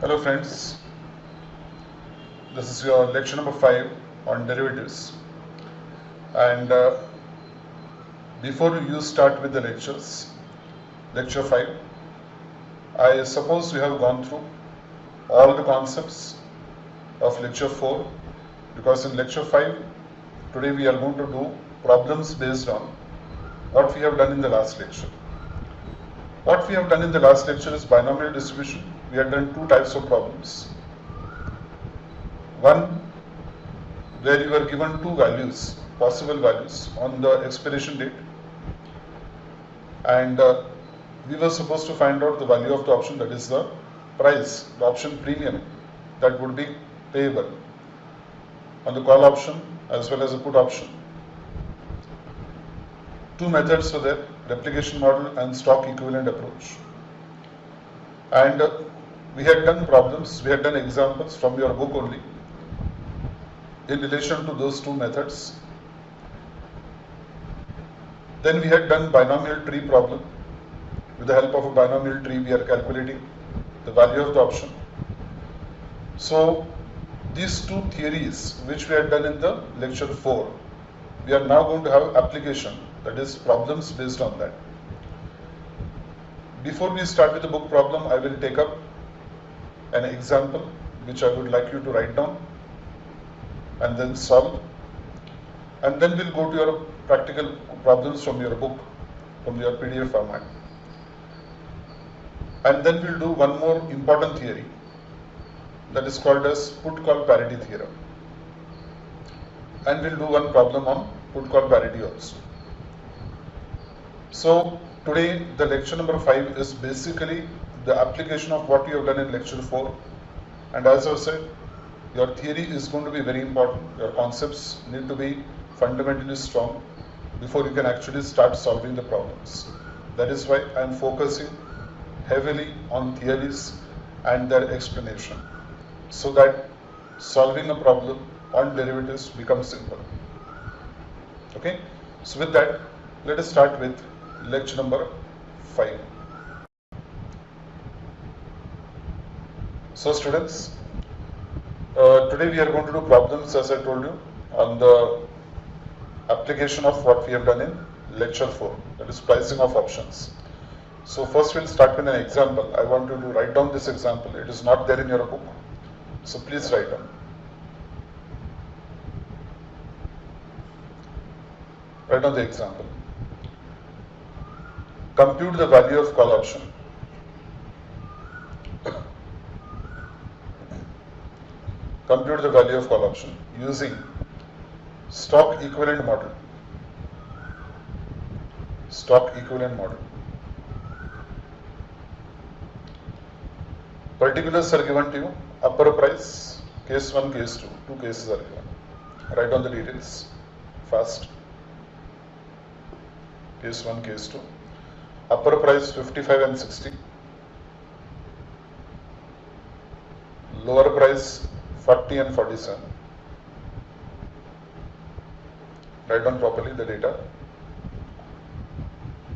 Hello friends, this is your lecture number 5 on derivatives, and before you start with the lecture 5, I suppose you have gone through all the concepts of lecture 4, because in lecture 5 today we are going to do problems based on what we have done in the last lecture. What we have done in the last lecture is binomial distribution. We have done two types of problems. One where you were given two values, possible values on the expiration date, and we were supposed to find out the value of the option, that is the price, the option premium that would be payable on the call option as well as the put option. Two methods were there, replication model and stock equivalent approach. And we had done problems, we had done examples from your book only in relation to those two methods. Then we had done binomial tree problem. With the help of a binomial tree, we are calculating the value of the option. So these two theories which we had done in the lecture 4, we are now going to have application, that is problems based on that. Before we start with the book problem, I will take up an example which I would like you to write down and then solve, and then we'll go to your practical problems from your book, from your PDF format, and then we'll do one more important theory that is called as put call parity theorem, and we'll do one problem on put call parity also. So today the lecture number 5 is basically the application of what you have done in lecture 4, and as I said, your theory is going to be very important. Your concepts need to be fundamentally strong before you can actually start solving the problems. That is why I am focusing heavily on theories and their explanation, so that solving a problem on derivatives becomes simple. Okay, so with that, let us start with lecture number 5. So students, today we are going to do problems, as I told you, on the application of what we have done in lecture 4, that is pricing of options. So first we'll start with an example. I want you to write down this example. It is not there in your book, so please write down. Write down the example. Compute the value of call option. Compute the value of call option using stock equivalent model. Stock equivalent model. Particulars are given to you. Upper price, case 1, case 2. Two cases are given. Write down the details fast. Case 1, case 2. Upper price 55 and 60. Lower price 40 and 47. Write down properly the data.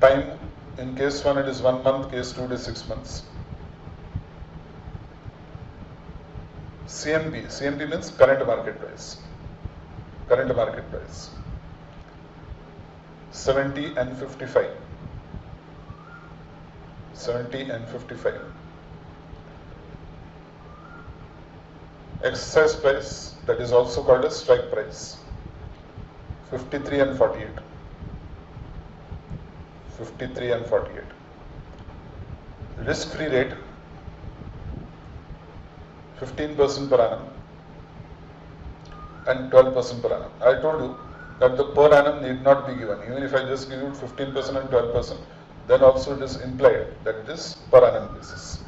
Time, in case 1 it is 1 month, case 2 it is 6 months. CMP means current market price. Current market price 70 and 55. 70 and 55. Exercise price, that is also called as strike price, 53 and 48. 53 and 48. Risk-free rate 15% per annum and 12% per annum. I told you that the per annum need not be given. Even if I just give you 15% and 12%, then also it is implied that it is per annum basis.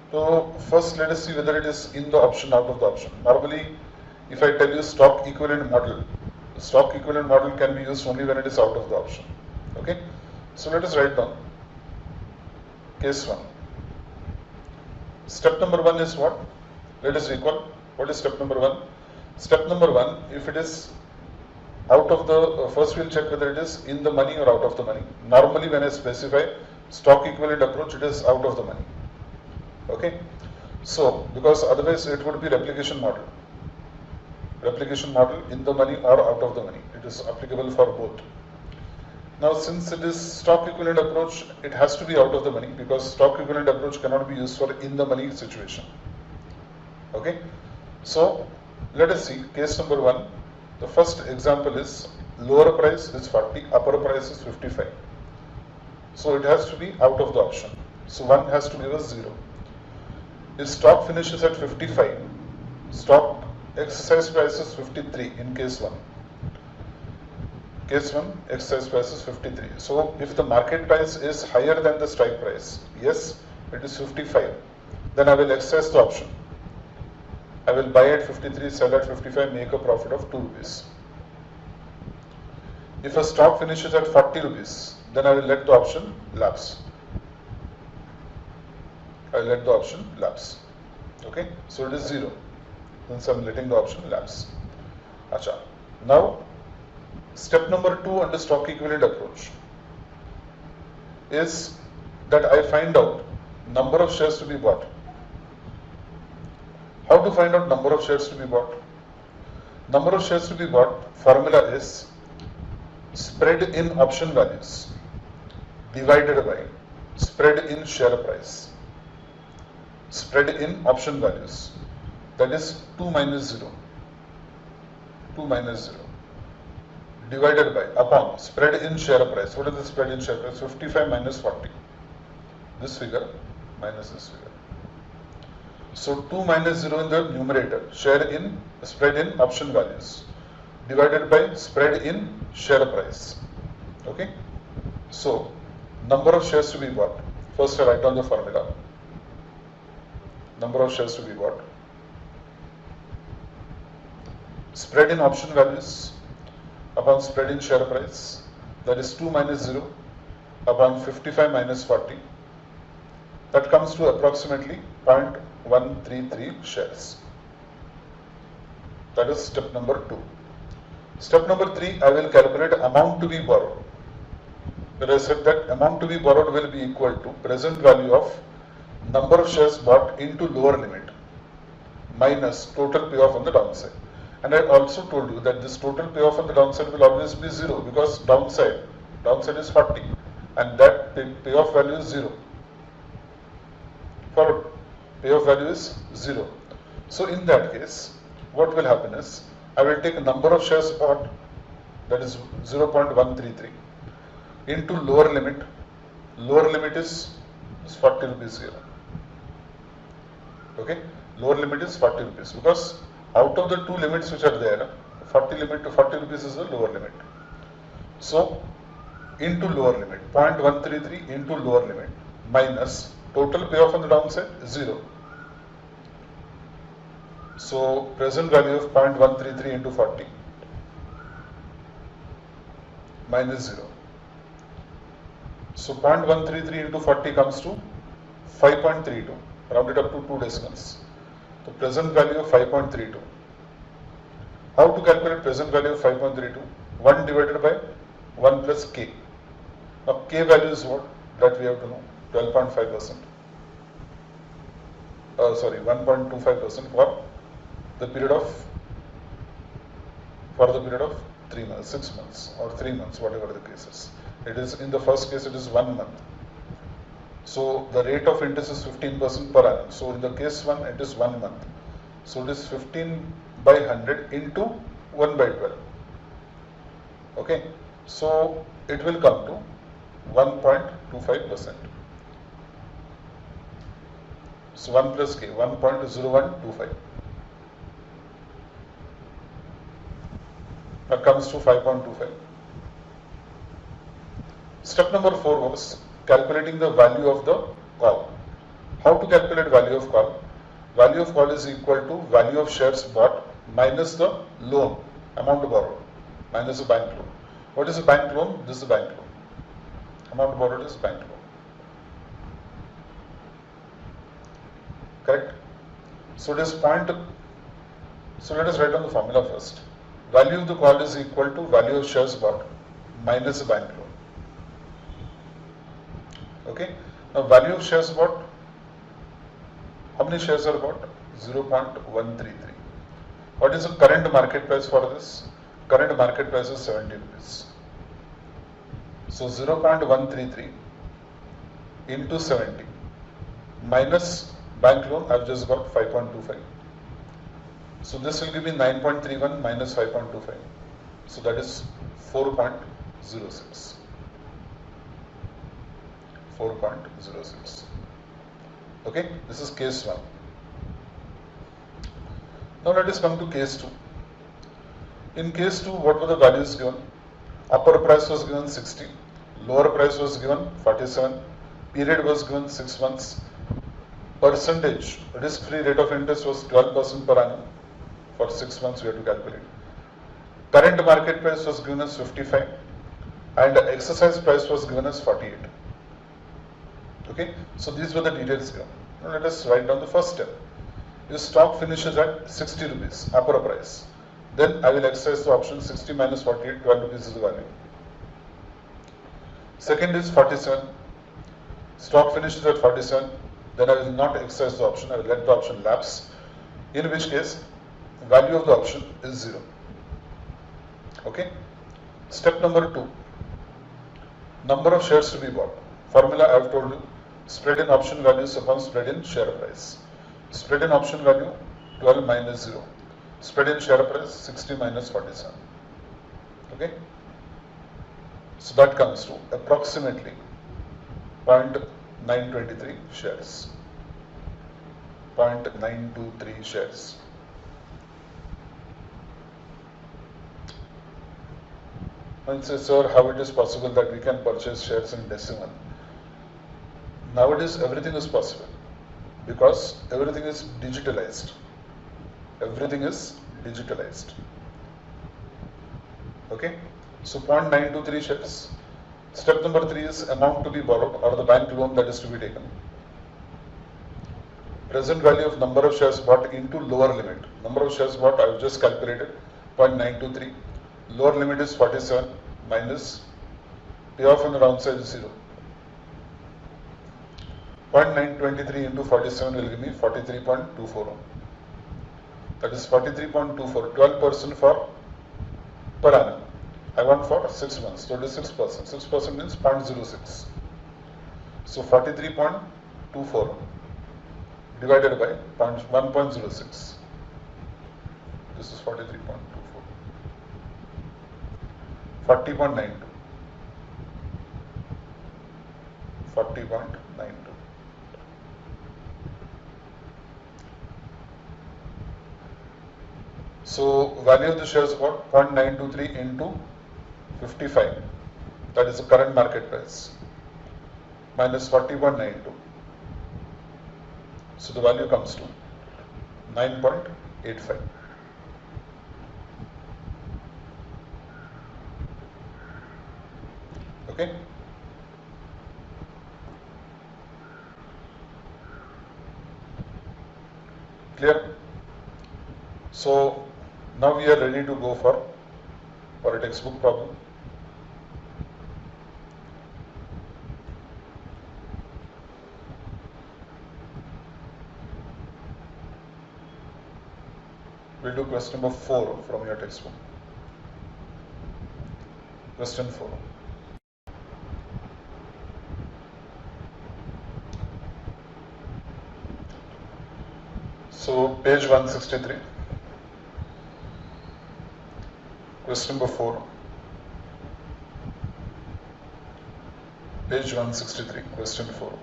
So first let us see whether it is in the option, out of the option. Normally, if I tell you stock equivalent model, the stock equivalent model can be used only when it is out of the option. Okay, so let us write down case 1. Step number 1 is what? Let us recall. What is step number 1? Step number 1, if it is out of the, first we'll check whether it is in the money or out of the money. Normally when I specify stock equivalent approach, it is out of the money. Okay. So, because otherwise it would be replication model. Replication model in the money or out of the money. It is applicable for both. Now, since it is stock equivalent approach, it has to be out of the money because stock equivalent approach cannot be used for in the money situation. Okay. So, let us see case number 1. The first example is lower price is 40, upper price is 55. So, it has to be out of the option. So, 1 has to give us 0. If stock finishes at 55, stock exercise price is 53 in case 1. Case 1, exercise price is 53. So, if the market price is higher than the strike price, yes, it is 55, then I will exercise the option. I will buy at 53, sell at 55, make a profit of 2 rupees. If a stock finishes at 40 rupees, then I will let the option lapse. I will let the option lapse. Okay, so it is 0. Since I am letting the option lapse. Acha. Now, step number 2 under stock equivalent approach is that I find out number of shares to be bought. How to find out number of shares to be bought? Number of shares to be bought formula is spread in option values divided by spread in share price. Spread in option values, that is 2 minus 0. 2 minus 0 divided by upon spread in share price. What is the spread in share price? 55 minus 40. This figure minus this figure. So 2 minus 0 in the numerator, spread in option values divided by spread in share price. Okay. So number of shares to be bought. First I write down the formula. Number of shares to be bought. Spread in option values upon spread in share price, that is 2 minus 0 upon 55 minus 40. That comes to approximately 0.133 shares. That is step number 2. Step number 3, I will calculate amount to be borrowed. Where I said that amount to be borrowed will be equal to present value of number of shares bought into lower limit minus total payoff on the downside. And I also told you that this total payoff on the downside will always be 0 because downside is 40 and that payoff value is 0. For payoff value is 0. So in that case, what will happen is I will take a number of shares bought, that is 0.133 into lower limit. Lower limit is 40 rupees here. Okay, lower limit is 40 rupees because out of the two limits which are there, 40 limit to 40 rupees is the lower limit. So into lower limit, 0.133 into lower limit minus total payoff on the downside 0. So present value of 0.133 into 40 minus 0. So 0.133 into 40 comes to 5.32. Round it up to 2 decimals. The present value of 5.32. How to calculate present value of 5.32? 1 divided by 1 plus k. Now k value is what? That we have to know. 12.5%. 1.25% for the period of 3 months, 6 months or 3 months, whatever the case is. It is in the first case it is 1 month. So the rate of interest is 15% per annum. So in the case 1 it is 1 month. So it is 15 by 100 into 1 by 12. Okay. So it will come to 1.25%. So 1 plus k, 1.0125. That comes to 5.25. Step number 4 was calculating the value of the call. How to calculate value of call? Value of call is equal to value of shares bought minus the loan, amount borrowed, minus the bank loan. What is a bank loan? This is the bank loan. Amount borrowed is bank loan. Correct? So this point, so let us write down the formula first. Value of the call is equal to value of shares bought minus the bank loan. Okay. Now value of shares bought, How many shares are bought? 0.133. What is the current market price for this? Current market price is 70 rupees. So 0.133 into 70 minus bank loan, I've just got 5.25. So this will give me 9.31 minus 5.25. So that is 4.06. 4.06. Okay, this is case 1. Now let us come to case 2. In case 2, what were the values given? Upper price was given 60, lower price was given 47, period was given 6 months, percentage risk-free rate of interest was 12% per annum. For 6 months we have to calculate. Current market price was given as 55 and exercise price was given as 48. Okay, so these were the details given. Now let us write down the first step. Your stock finishes at 60 rupees, upper price. Then I will exercise the option 60 minus 48, 12 rupees is the value. Second is 47. Stock finishes at 47. Then I will not exercise the option, I will let the option lapse. In which case, value of the option is 0. Okay. Step number 2. Number of shares to be bought. Formula I have told you. Spread in option values upon spread in share price. Spread in option value 12 minus 0. Spread in share price 60 minus 47. Okay. So that comes to approximately 0.923 shares. 0.923 shares. One says, sir, how it is possible that we can purchase shares in decimal? Nowadays, everything is possible because everything is digitalized. Everything is digitalized. Okay? So 0.923 shares. Step number 3 is amount to be borrowed or the bank loan that is to be taken. Present value of number of shares bought into lower limit. Number of shares bought I have just calculated 0.923. Lower limit is 47 minus payoff on the downside is 0. 0.923 into 47 will give me 43.24. That is 43.24, 12% for per annum. I want for 6 months, so it is 6%. 6% means 0.06. So 43.24 divided by 1.06. This is 43.24. 40.92. 40.92. So value of the shares about 0.923 into 55. That is the current market price minus 40.92. So the value comes to 9.85. Okay. Clear? So now we are ready to go for a textbook problem. We'll do question number 4 from your textbook. Question 4. So page 163. Question number 4. Page 163. Question 4.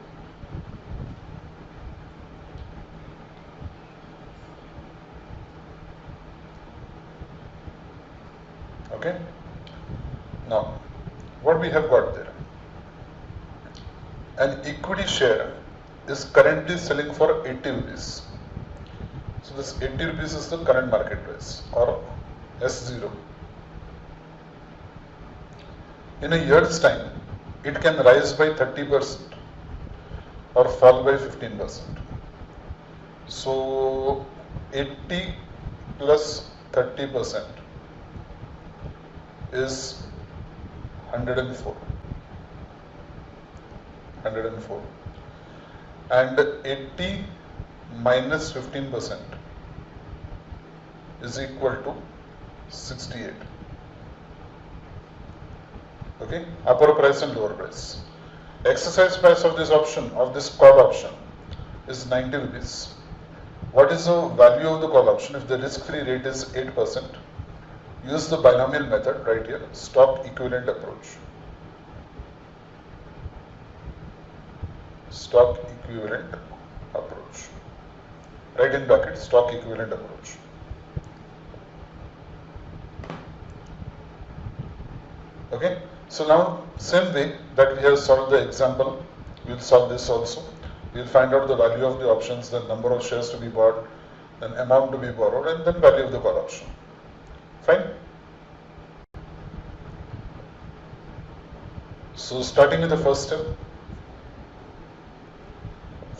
Okay. Now, what we have got there? An equity share is currently selling for 80 rupees. So this 80 rupees is the current market price or S0. In a year's time, it can rise by 30% or fall by 15%. So 80 plus 30% is 104. 104. And 80 minus 15% is equal to 68. Okay, upper price and lower price. Exercise price of this option, of this call option, is 90 rupees. What is the value of the call option if the risk-free rate is 8%? Use the binomial method right here, stock equivalent approach. Stock equivalent approach. Write in bracket stock equivalent approach. Okay, so now same way that we have solved the example, we will solve this also. We will find out the value of the options, the number of shares to be bought, then amount to be borrowed, and then value of the call option. Fine. So starting with the first step.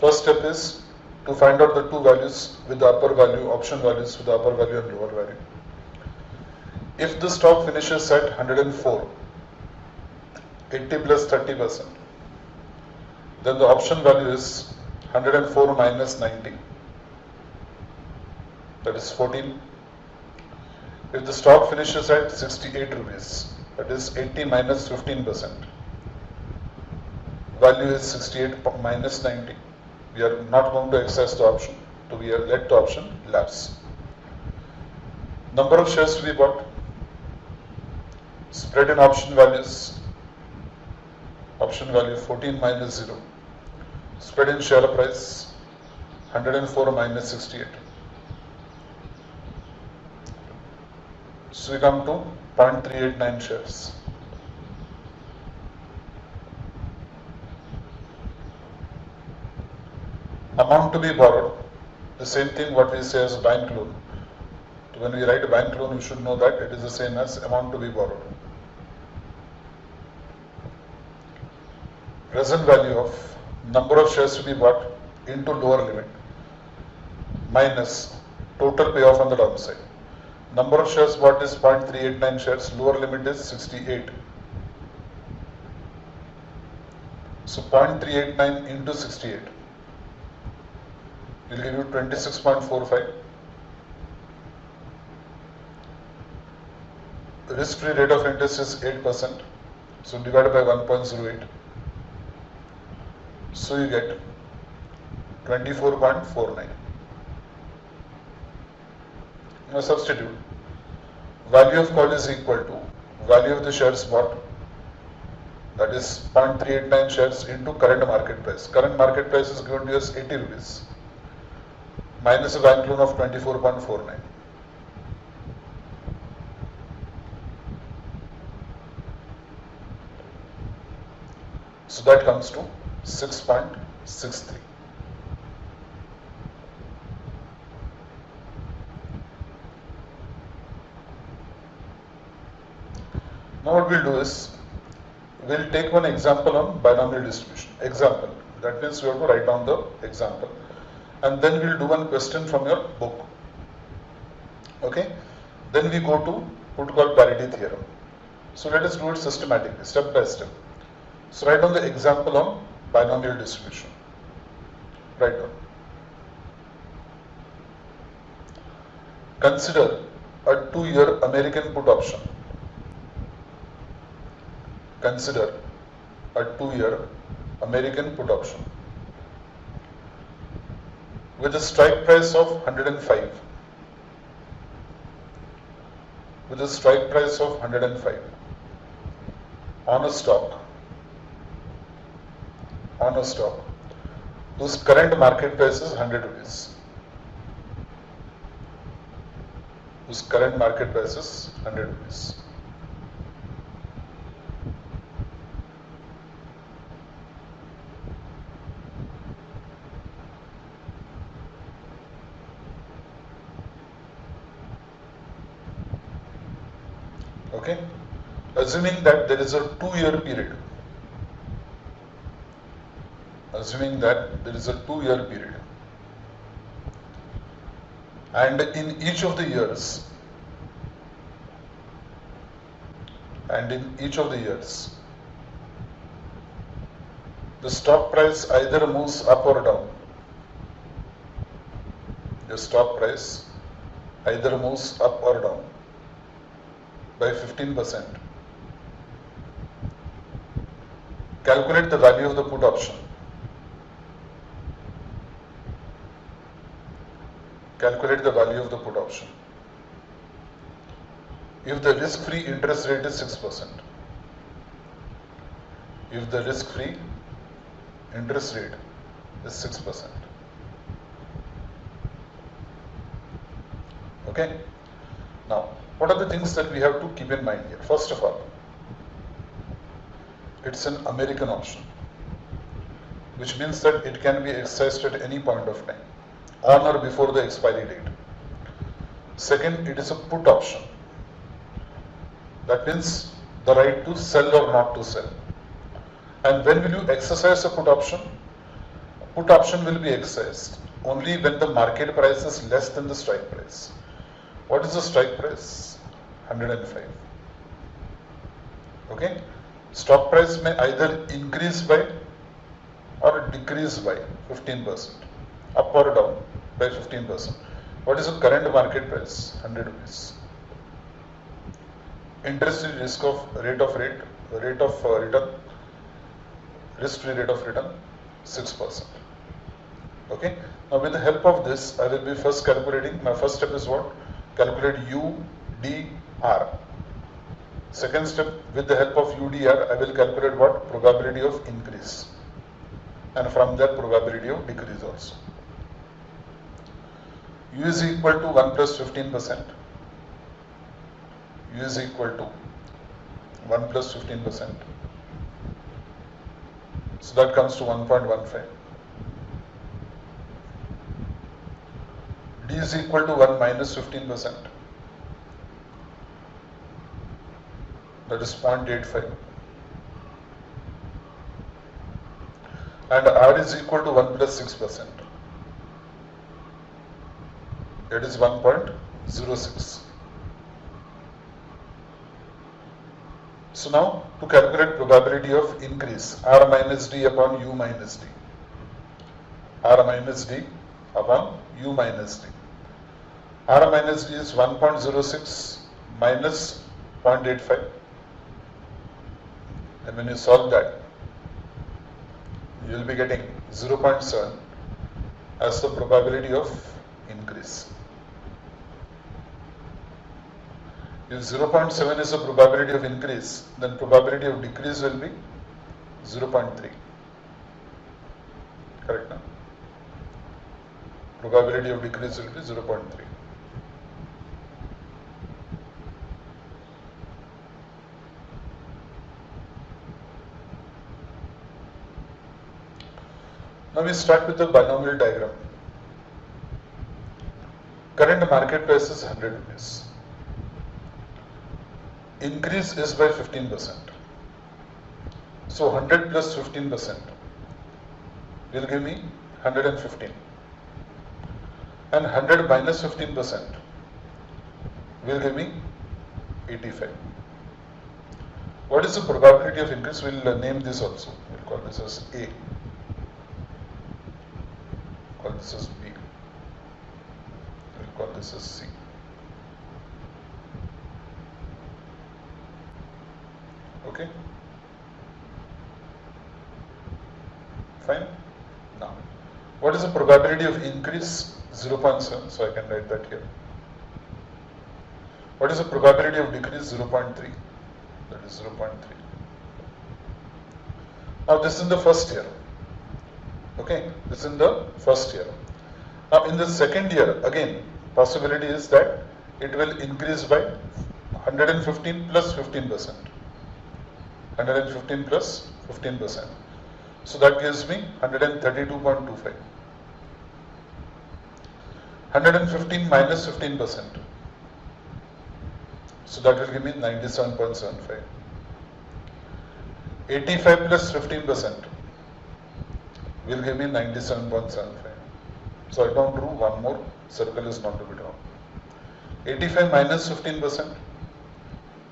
First step is to find out the two values with the upper value, option values with the upper value and lower value. If the stock finishes at 104, 80 plus 30%, then the option value is 104 minus 90, that is 14. If the stock finishes at 68 rupees, that is 80 minus 15%, value is 68 minus 90. We are not going to exercise the option, so we are let the option lapse. Number of shares to be bought, spread in option values, option value 14 minus 0, spread in share price 104 minus 68. So we come to 0.389 shares. Amount to be borrowed, the same thing what we say as bank loan. When we write a bank loan, you should know that it is the same as amount to be borrowed. Present value of number of shares to be bought into lower limit minus total payoff on the downside. Number of shares bought is 0.389 shares, lower limit is 68. So 0.389 into 68 will give you 26.45. The risk-free rate of interest is 8%. So divided by 1.08. So you get 24.49. Now substitute. Value of call is equal to value of the shares bought, that is 0.389 shares into current market price. Current market price is given to us 80 rupees minus a bank loan of 24.49. So that comes to 6.63. Now what we'll do is, we'll take one example on binomial distribution. Example. That means you have to write down the example. And then we'll do one question from your book. Okay. Then we go to put call parity theorem. So let us do it systematically, step by step. So write down the example on binomial distribution. Write down. Consider a 2-year American put option. Consider a 2-year American put option with a strike price of 105. With a strike price of 105 on a stock whose current market price is 100 rupees. Whose current market price is 100 rupees. Okay, assuming that there is a 2-year period. Assuming that there is a 2-year period. And in each of the years, the stock price either moves up or down. your stock price either moves up or down by 15%, calculate the value of the put option. Calculate the value of the put option. If the risk-free interest rate is 6%, if the risk-free interest rate is 6%. Okay. Now, what are the things that we have to keep in mind here? First of all, it's an American option, which means that it can be exercised at any point of time, on or before the expiry date. Second, it is a put option. That means the right to sell or not to sell. And when will you exercise a put option? A put option will be exercised only when the market price is less than the strike price. What is the strike price? 105. Okay. Stock price may either increase by or decrease by 15%, up or down by 15%. What is the current market price? 100 rupees. Interest rate of return, risk-free rate of return, 6%. Okay. Now, with the help of this, I will be first calculating. My first step is what? Calculate UDR. Second step, with the help of UDR, I will calculate what? Probability of increase. And from that, probability of decrease also. U is equal to 1 plus 15%. U is equal to 1 plus 15%. So that comes to 1.15. D is equal to 1 minus 15%. That is 0.85. And R is equal to 1 plus 6%. That is 1.06. So now, to calculate probability of increase, R minus D upon U minus D. R minus D upon U minus D. R minus D is 1.06 minus 0.85. And when you solve that, you will be getting 0.7 as the probability of increase. If 0.7 is the probability of increase, then probability of decrease will be 0.3. Correct, no? Probability of decrease will be 0.3. Now we start with the binomial diagram. Current market price is 100 rupees. Increase is by 15%. So 100 plus 15% will give me 115. And 100 minus 15% will give me 85. What is the probability of increase? We will name this also. We will call this as A. Call this as B. We will call this as C. Okay. Fine. Now, what is the probability of increase? 0.7. So I can write that here. What is the probability of decrease? 0.3. That is 0.3. Now this is in the first year. Okay. This is in the first year. Now in the second year, again, possibility is that it will increase by 115 plus 15%. 115 plus 15%. So that gives me 132.25. 115 minus 15%. So that will give me 97.75. 85 plus 15% will give me 97.75. So I don't do one more, circle is not to be drawn. 85 minus 15%,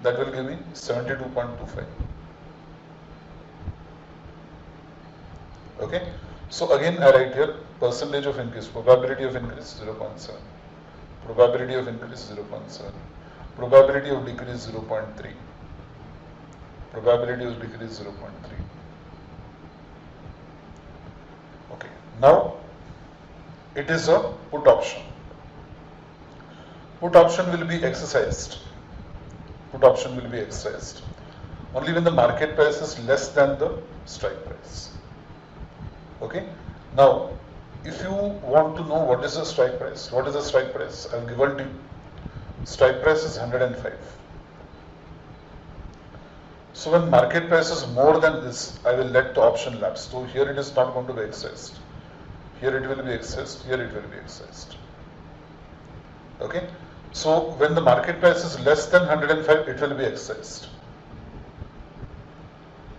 that will give me 72.25. Okay, So again I write here percentage of increase, probability of increase 0.7, probability of increase 0.7, probability of decrease 0.3, probability of decrease 0.3. Okay, now it is a put option. Put option will be exercised. Put option will be exercised only when the market price is less than the strike price. Okay. Now, if you want to know what is the strike price, what is the strike price? I have given to you. Strike price is 105. So when market price is more than this, I will let the option lapse. So here it is not going to be exercised. Here it will be exercised. Here it will be exercised. Okay. So when the market price is less than 105, it will be exercised.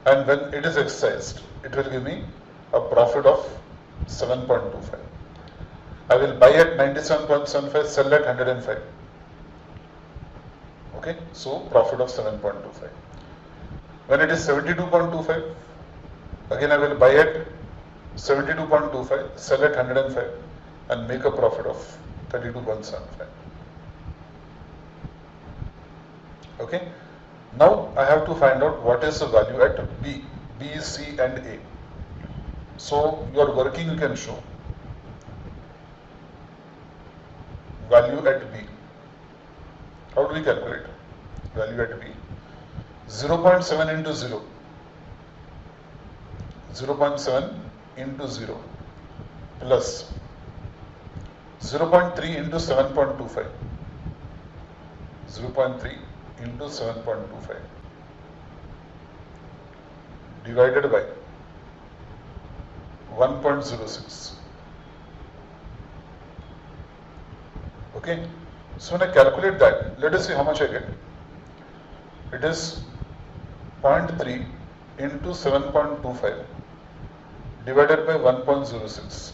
And when it is exercised, it will give me a profit of 7.25. I will buy at 97.75, sell at 105. Okay, so profit of 7.25. When it is 72.25, again I will buy at 72.25, sell at 105 and make a profit of 32.75. Okay, now I have to find out what is the value at B, C and A. So you are working, you can show value at B. How do we calculate value at B? 0.7 into 0. 0.7 into 0 plus 0.3 into 7.25. 0.3 into 7.25 divided by 1.06. Okay, so when I calculate that, let us see how much I get. It is 0.3 into 7.25 divided by 1.06.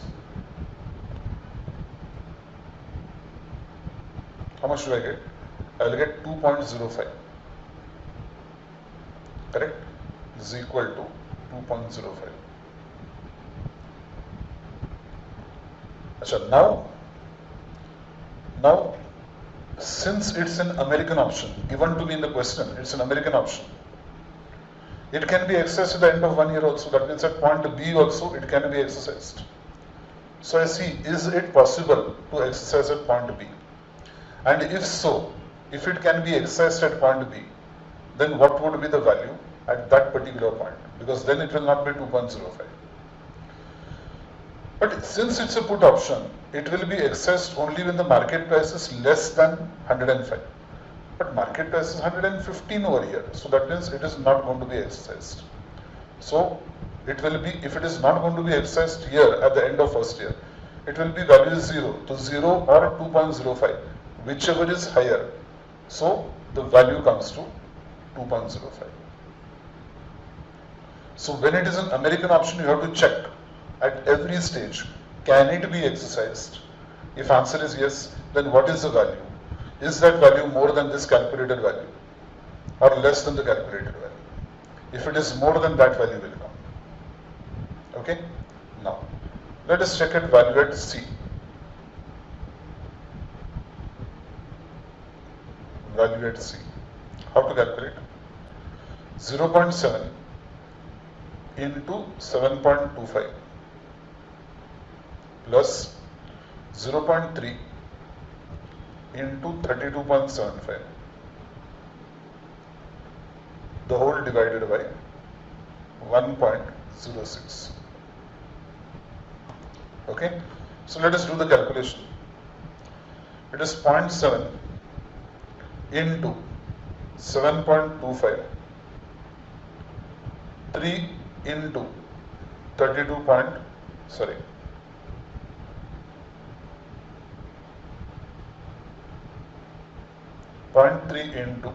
How much do I get? I will get 2.05. Correct? Is equal to 2.05. Achha, now since it's an American option given to me in the question, it's an American option. It can be exercised at the end of 1 year also. That means at point B also it can be exercised. So I see, is it possible to exercise at point B? And if so, if it can be exercised at point B, then what would be the value at that particular point? Because then it will not be 2.05. But since it's a put option, it will be exercised only when the market price is less than 105. But market price is 115 over here. So that means it is not going to be exercised. So it will be, if it is not going to be exercised here at the end of first year, it will be value 0 to 0 or 2.05, whichever is higher. So the value comes to 2.05. So when it is an American option, you have to check at every stage, can it be exercised? If answer is yes, then what is the value? Is that value more than this calculated value or less than the calculated value? If it is more than that, value will come. Okay? Now, let us check at value at C. Value at C. How to calculate? 0.7 into 7.25 plus 0.3 into 32.75, the whole divided by 1.06. Okay, so let us do the calculation. It is 0.7 into 7.25, 3 into 0.3 into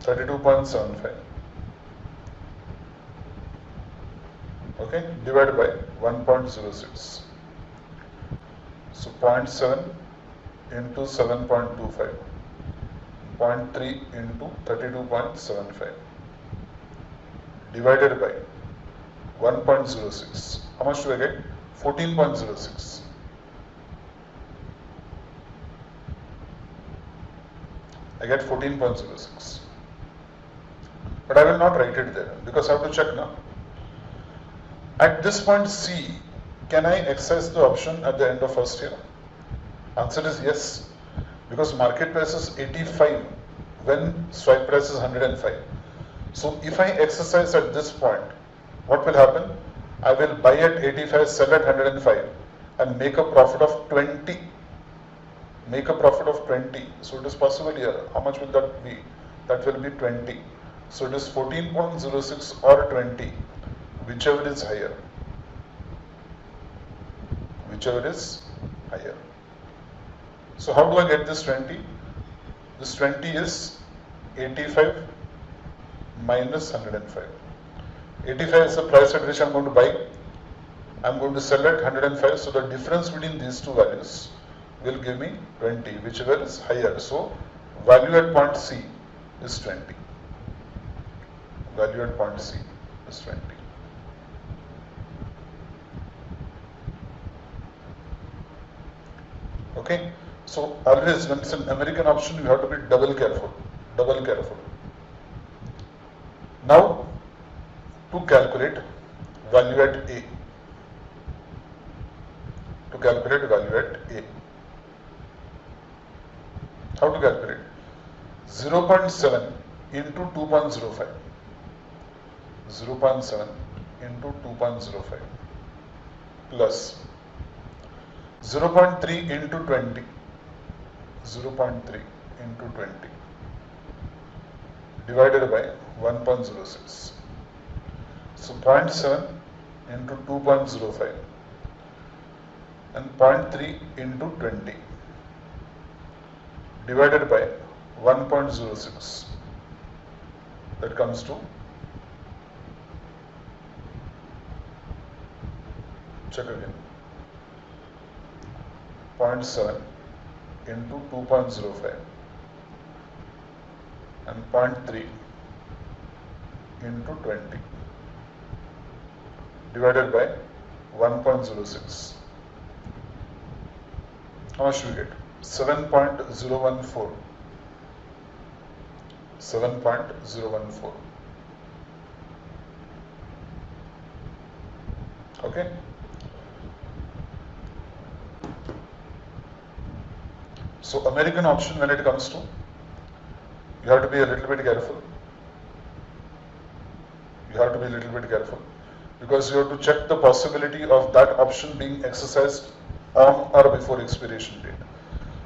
32.75, okay, divided by 1.06. So 0.7 into 7.25 0.3 into 32.75 divided by 1.06. How much do I get? 14.06. I get 14.06. But I will not write it there because I have to check now. At this point C, can I exercise the option at the end of first year? Answer is yes, because market price is 85 when strike price is 105. So if I exercise at this point, what will happen? I will buy at 85, sell at 105 and make a profit of 20. Make a profit of 20. So it is possible here. How much will that be? That will be 20. So it is 14.06 or 20, whichever is higher. Whichever is higher. So how do I get this 20? This 20 is 85 minus 105. 85 is the price at which I am going to buy. I am going to sell at 105. So the difference between these two values will give me 20, whichever is higher. So value at point C is 20. Value at point C is 20. Okay. So always when it's an American option, you have to be double careful. Double careful. Now to calculate value at A. To calculate value at A. How to calculate? 0.7 into 2.05. 0.7 into 2.05 plus 0.3 into 20. 0.3 into 20 divided by 1.06. So 0.7 into 2.05 and 0.3 into 20 divided by 1.06. That comes to, check again, 0.7 into 2.05 and 0.3 into 20 divided by 1.06. How much do we get? 7.014. 7.014. Okay. So American option, when it comes to, you have to be a little bit careful. You have to be a little bit careful because you have to check the possibility of that option being exercised on or before expiration date.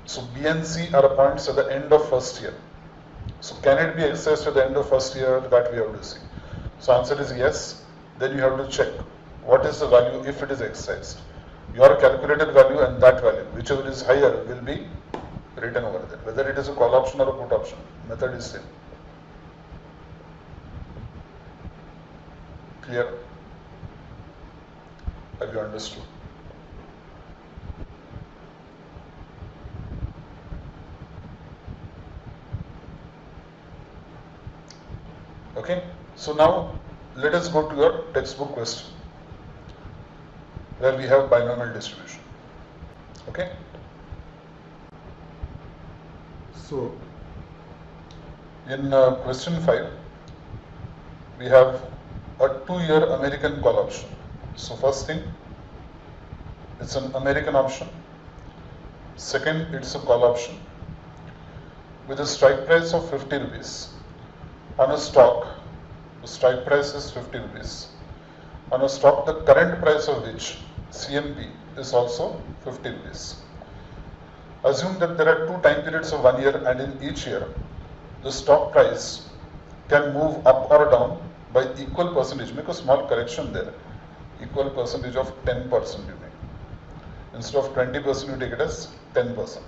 So B and C are points at the end of first year. So can it be exercised at the end of first year? That we have to see. So answer is yes. Then you have to check what is the value if it is exercised. Your calculated value and that value, whichever is higher, will be written over there. Whether it is a call option or a put option, method is same. Clear? Have you understood? Okay, so now let us go to your textbook question where we have binomial distribution. Okay, so in question 5 we have a 2-year American call option. So first thing, it's an American option. Second, it's a call option with a strike price of 50 rupees. On a stock, the strike price is 50 rupees. On a stock, the current price of which, CMP, is also 50 rupees. Assume that there are 2 time periods of 1 year, and in each year, the stock price can move up or down by equal percentage. Make a small correction there. Equal percentage of 10% you make. Instead of 20%, you take it as 10%.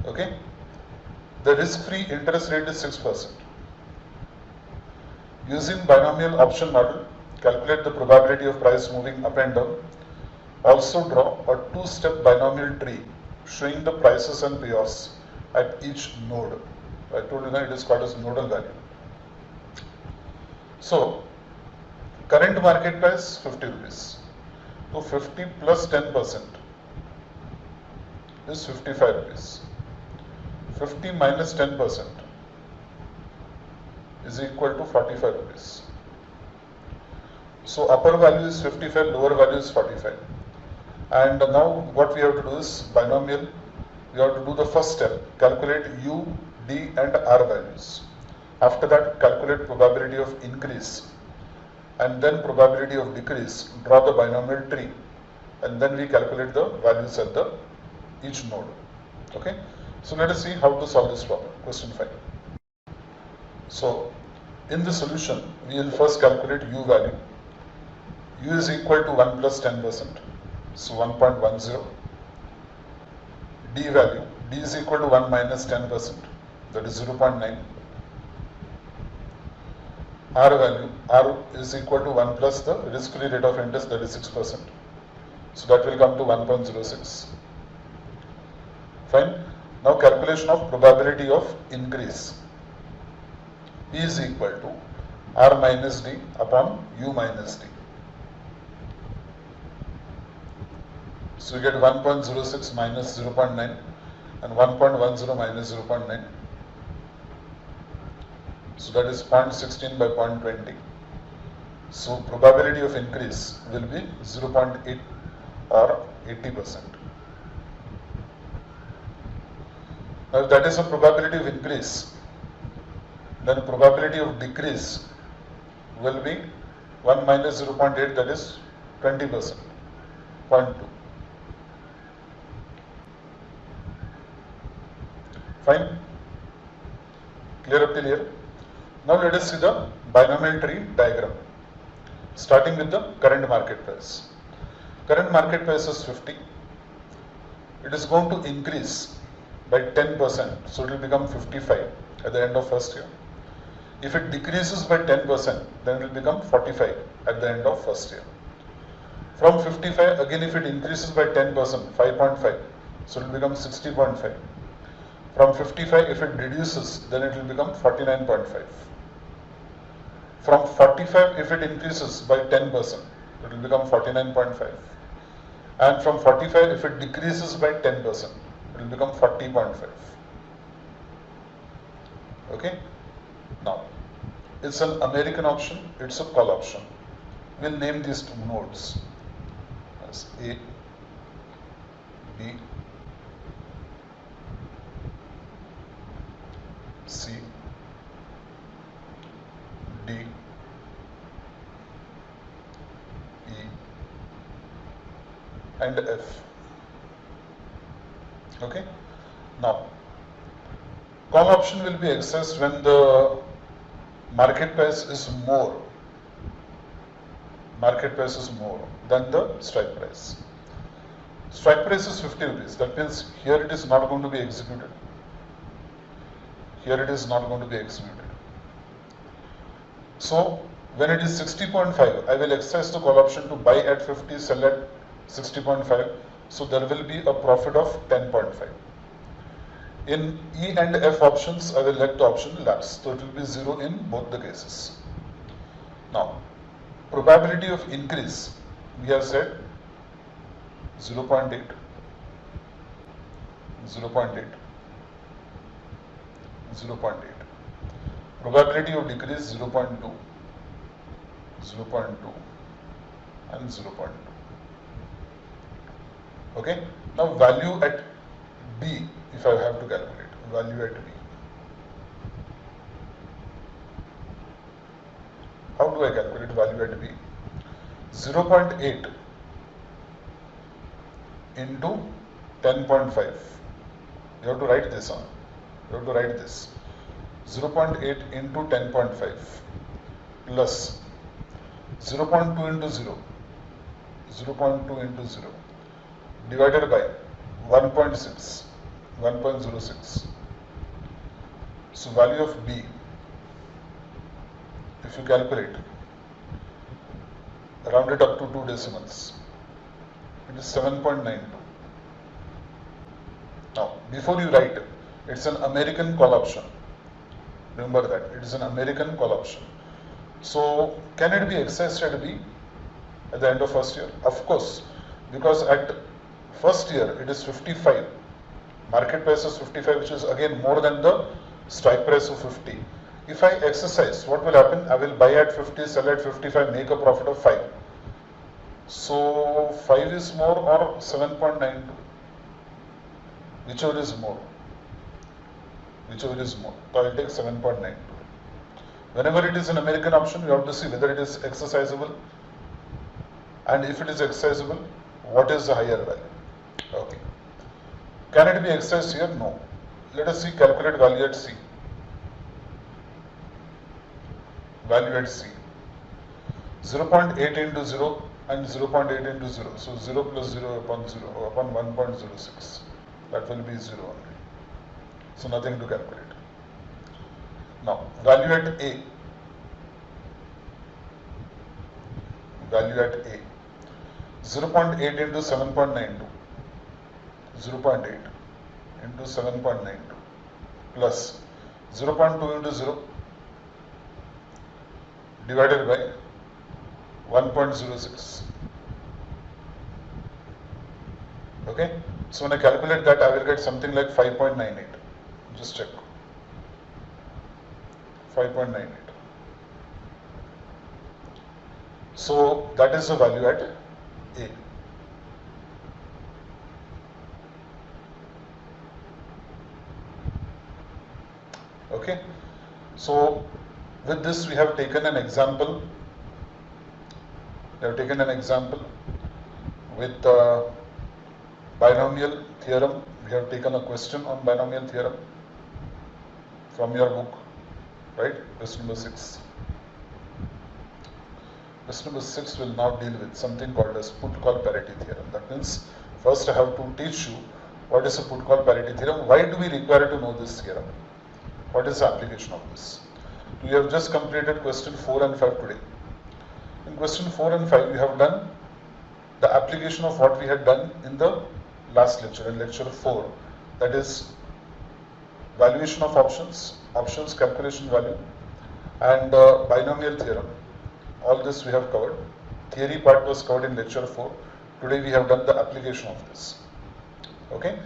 Okay? The risk-free interest rate is 6%. Using binomial option model, calculate the probability of price moving up and down. Also draw a 2-step binomial tree showing the prices and payoffs at each node. I told you that it is called as nodal value. So current market price 50 rupees. So 50 plus 10% is 55 rupees. 50 minus 10% is equal to 45 rupees. So upper value is 55, lower value is 45. And now what we have to do is binomial. We have to do the first step, calculate U, D and R values. After that, calculate probability of increase and then probability of decrease. Draw the binomial tree and then we calculate the values at the each node. Okay. So let us see how to solve this problem. Question 5. So in the solution, we will first calculate U value. U is equal to 1 plus 10%. So 1.10. D value. D is equal to 1 minus 10%. That is 0.9. R value. R is equal to 1 plus the risk-free rate of interest, that is 6%. So that will come to 1.06. Fine. Now calculation of probability of increase. P is equal to R minus D upon U minus D. So you get 1.06 minus 0.9 and 1.10 minus 0.9. So that is 0.16 by 0.20. So probability of increase will be 0.8 or 80%. Now if that is a probability of increase, then probability of decrease will be 1 minus 0.8, that is 20%, 0.2. Fine? Clear up till here? Now let us see the binomial tree diagram. Starting with the current market price. Current market price is 50. It is going to increase by 10%, so it will become 55 at the end of first year. If it decreases by 10%, then it will become 45 at the end of first year. From 55, again if it increases by 10%, 5.5, so it will become 60.5. From 55, if it reduces, then it will become 49.5. From 45, if it increases by 10%, it will become 49.5. And from 45, if it decreases by 10%, it will become 40.5. Okay? Now, it's an American option, it's a call option. We'll name these two nodes as A, B, C, D, E, and F. Okay? Now, call option will be accessed when the market price is more. Market price is more than the strike price. Strike price is 50 rupees. That means here it is not going to be executed. Here it is not going to be executed. So when it is 60.5, I will exercise the call option to buy at 50, sell at 60.5. So there will be a profit of 10.5. In E and F options, I will let the option lapse. So it will be 0 in both the cases. Now, probability of increase, we have said 0.8, 0.8, 0.8. Probability of decrease 0.2, 0.2 and 0.2. Okay. Now value at B, if I have to calculate, value at B. How do I calculate value at B? 0.8 into 10.5. You have to write this on. You have to write this. 0.8 into 10.5 plus 0.2 into 0. 0.2 into 0 divided by 1.6. 1.06. So value of B, if you calculate, round it up to 2 decimals, it is 7.92. Now, before you write, It's an American call option. Remember that it is an American call option. So can it be exercised at B at the end of first year? Of course, because at first year it is 55. Market price is 55, which is again more than the strike price of 50. If I exercise, what will happen? I will buy at 50, sell at 55, make a profit of 5. So 5 is more or 7.92? Whichever is more. Whichever is more. So I will take 7.92. Whenever it is an American option, you have to see whether it is exercisable, and if it is exercisable, what is the higher value? Okay. Can it be exercised here? No. Let us see, calculate value at C. Value at C. 0.8 into 0 and 0.8 into 0. So 0 plus 0 upon 1.06. That will be 0 only. So nothing to calculate. Now, value at A. Value at A. 0.8 into 7.92. 0.8 into 7.92 plus 0.2 into 0 divided by 1.06. Okay, so when I calculate that, I will get something like 5.98. Just check. 5.98. So that is the value at A. Okay, so with this we have taken an example. We have taken an example with binomial theorem. We have taken a question on binomial theorem from your book, right? Question number 6. Question number 6 will now deal with something called as put-call parity theorem. That means first I have to teach you what is a put-call parity theorem. Why do we require to know this theorem? What is the application of this? We have just completed question 4 and 5 today. In question 4 and 5, we have done the application of what we had done in the last lecture, in lecture 4. That is valuation of options, options calculation value, and binomial theorem. All this we have covered. Theory part was covered in lecture 4. Today we have done the application of this. Okay.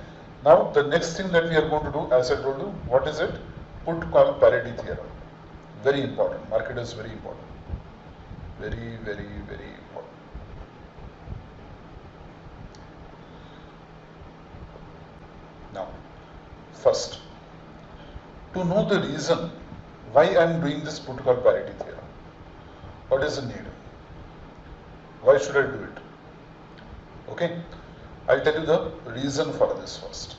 Now the next thing that we are going to do, as I told you, what is it? Put-call parity theorem. Very important. Market is very important. Very, very, very important. Now, first, to know the reason why I am doing this put-call parity theorem. What is the need? Why should I do it? Okay, I'll tell you the reason for this first.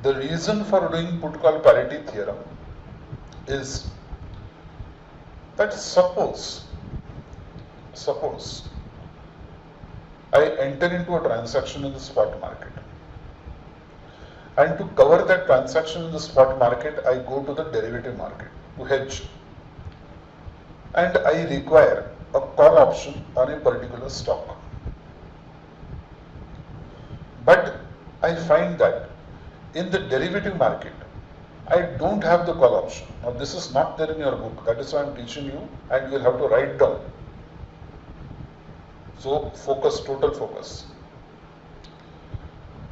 The reason for doing put-call parity theorem is that suppose I enter into a transaction in the spot market, and to cover that transaction in the spot market, I go to the derivative market to hedge, and I require a call option on a particular stock. But I find that in the derivative market, I don't have the call option. Now this is not there in your book. That is why I am teaching you, and you will have to write down. So focus, total focus.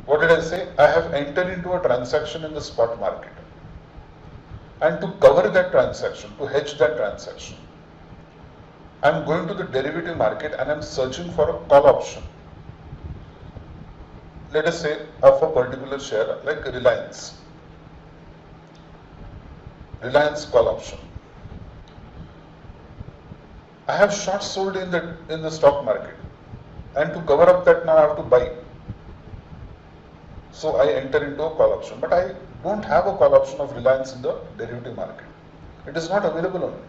What did I say? I have entered into a transaction in the spot market, and to cover that transaction, to hedge that transaction, I am going to the derivative market and I am searching for a call option. Let us say of a particular share like Reliance. Reliance call option. I have short sold in the stock market, and to cover up that now I have to buy. So I enter into a call option, but I don't have a call option of Reliance in the derivative market. It is not available on me.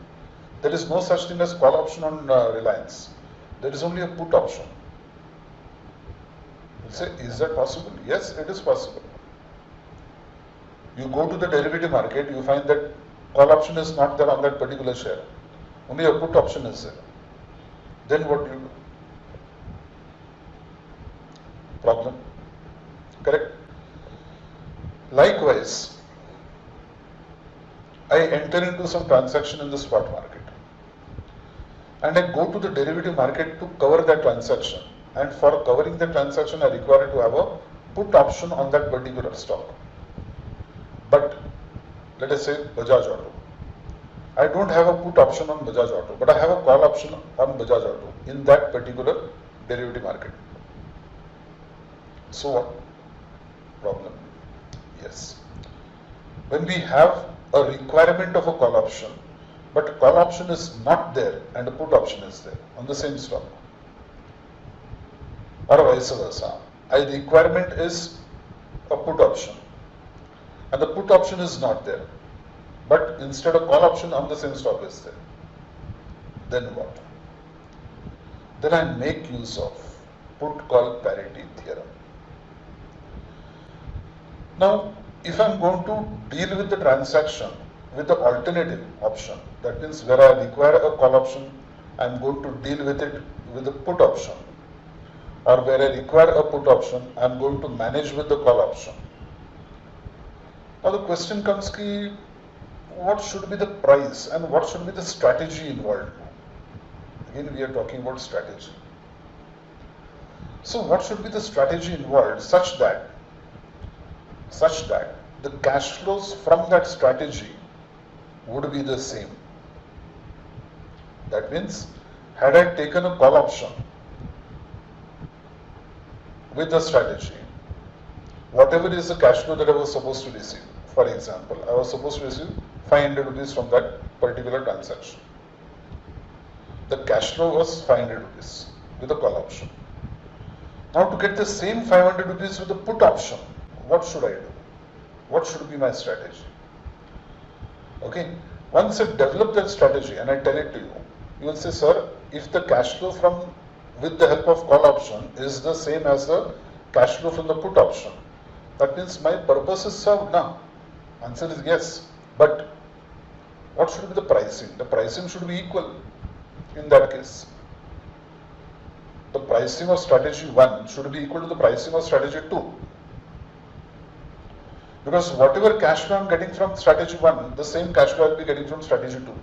There is no such thing as call option on Reliance. There is only a put option. You say, is that possible? Yes, it is possible. You go to the derivative market, you find that call option is not there on that particular share. Only a put option is there. Then what do you do? Problem? Correct? Likewise, I enter into some transaction in the spot market and I go to the derivative market to cover that transaction, and for covering the transaction I require to have a put option on that particular stock. But let us say Bajaj Auto. I don't have a put option on Bajaj Auto, but I have a call option on Bajaj Auto in that particular derivative market. So what? Problem? Yes. When we have a requirement of a call option, but call option is not there and a put option is there on the same stock, or vice versa. A requirement is a put option and the put option is not there, but instead a call option on the same stock is there. Then what? Then I make use of put call parity theorem. Now, if I am going to deal with the transaction with the alternative option, that means where I require a call option, I am going to deal with it with the put option, or where I require a put option, I am going to manage with the call option. Now the question comes, what should be the price and what should be the strategy involved? Again, we are talking about strategy. So what should be the strategy involved such that the cash flows from that strategy would be the same? That means, had I taken a call option with the strategy, whatever is the cash flow that I was supposed to receive, for example, I was supposed to receive 500 rupees from that particular transaction. The cash flow was 500 rupees with a call option. Now to get the same 500 rupees with the put option, what should I do? What should be my strategy? Okay, once I develop that strategy and I tell it to you, you will say, sir, if the cash flow from with the help of call option is the same as the cash flow from the put option, that means my purpose is served now. Answer is yes. But what should be the pricing? The pricing should be equal in that case. The pricing of strategy 1 should be equal to the pricing of strategy 2. Because whatever cash flow I am getting from strategy 1, the same cash flow I will be getting from strategy 2.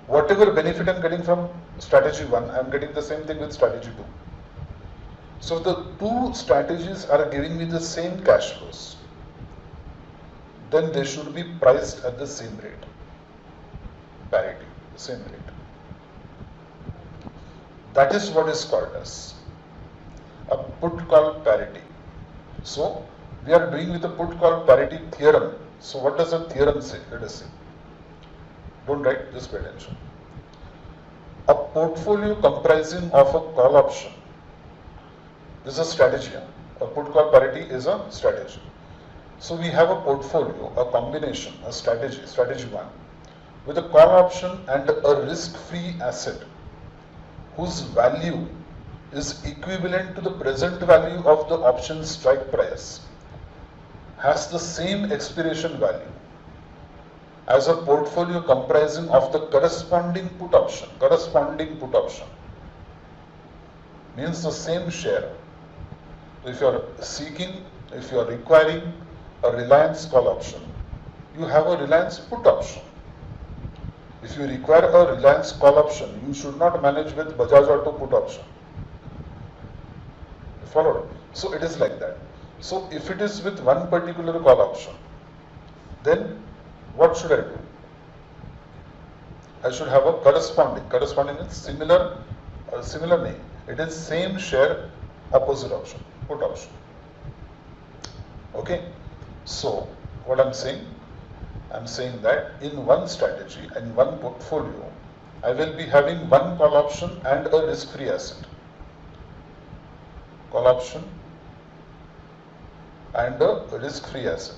Whatever benefit I am getting from strategy 1, I am getting the same thing with strategy 2. So the two strategies are giving me the same cash flows. Then they should be priced at the same rate. Parity, the same rate. That is what is called as a put call parity. So we are doing with the put call parity theorem. So what does the theorem say? Let us see. Don't write, just pay attention. A portfolio comprising of a call option. This is a strategy. A put call parity is a strategy. So we have a portfolio, a combination, a strategy 1, with a call option and a risk-free asset whose value is equivalent to the present value of the option strike price, has the same expiration value as a portfolio comprising of the corresponding put option. Corresponding put option means the same share. If you are seeking, if you are requiring a Reliance call option, you have a Reliance put option. If you require a Reliance call option, you should not manage with Bajaj Auto put option. Followed? So it is like that. So if it is with one particular call option, then what should I do? I should have a corresponding is similar name. It is same share, opposite option, put option. Okay. So what I'm saying that in one strategy and one portfolio, I will be having one call option and a risk-free asset. Call option and a risk-free asset.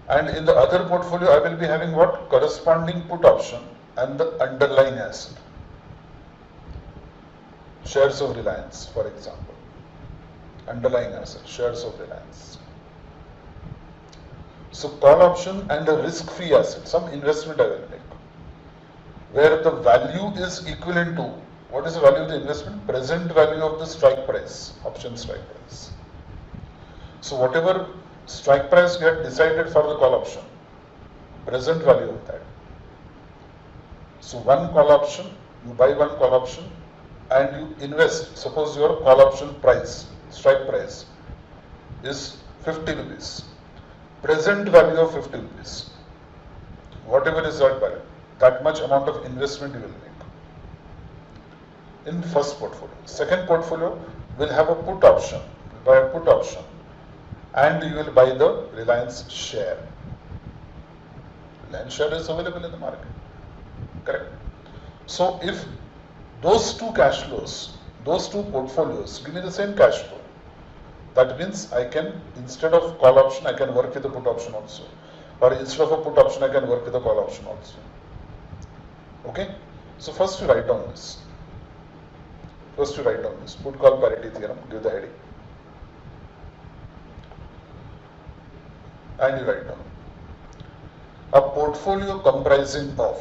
And in the other portfolio, I will be having what? Corresponding put option and the underlying asset. Shares of Reliance, for example. Underlying asset, shares of Reliance. So call option and a risk-free asset, some investment I will make, where the value is equivalent to What is the value of the investment? Present value of the strike price, option strike price. So whatever strike price get decided for the call option, present value of that. So one call option, you buy one call option and you invest. Suppose your call option price, strike price is 50 rupees. Present value of 50 rupees. Whatever is that value, that much amount of investment you will make in first portfolio. Second portfolio will have a put option, buy a put option, and you will buy the Reliance share. Reliance share is available in the market, correct? So if those two cash flows, those two portfolios give me the same cash flow, that means I can, instead of call option, I can work with the put option also, or instead of a put option, I can work with a call option also. Okay, so first you write down this. First you write down this put call parity theorem, give the heading, and you write down a portfolio comprising of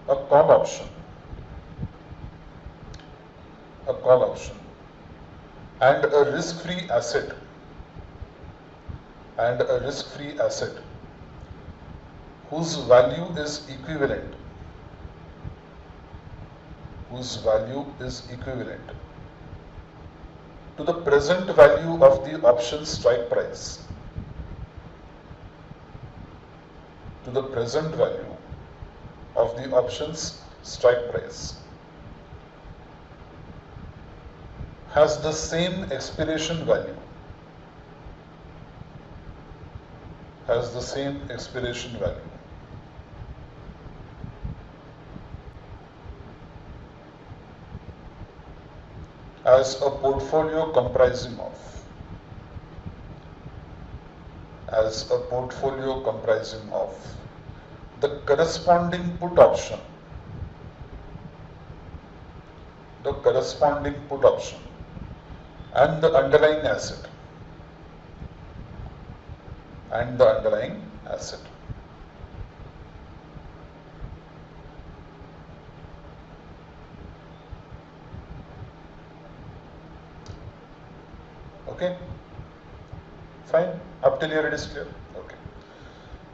a call option, and a risk-free asset, whose value is equivalent to the present value of the option strike price, has the same expiration value, as a portfolio comprising of the corresponding put option and the underlying asset. Okay, fine, up till here it is clear. Okay.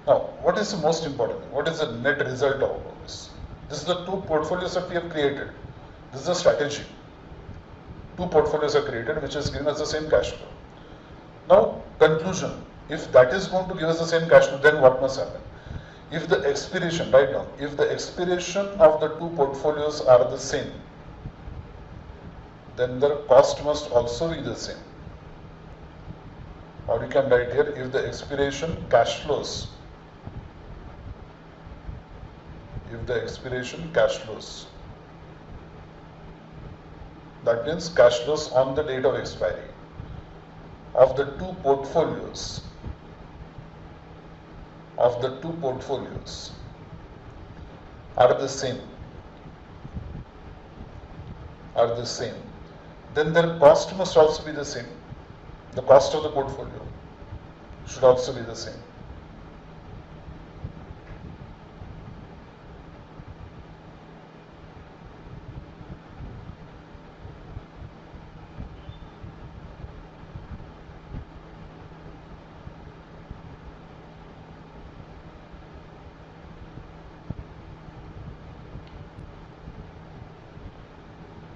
Now, what is the most important thing? What is the net result of all this? This is the two portfolios that we have created. This is the strategy. Two portfolios are created which is giving us the same cash flow. Now, conclusion. If that is going to give us the same cash flow, then what must happen? If the expiration, write down, if the expiration of the two portfolios are the same, then the cost must also be the same. Or you can write here, if the expiration cash flows, that means cash flows on the date of expiry of the two portfolios are the same, then their cost must also be the same. The cost of the portfolio should also be the same.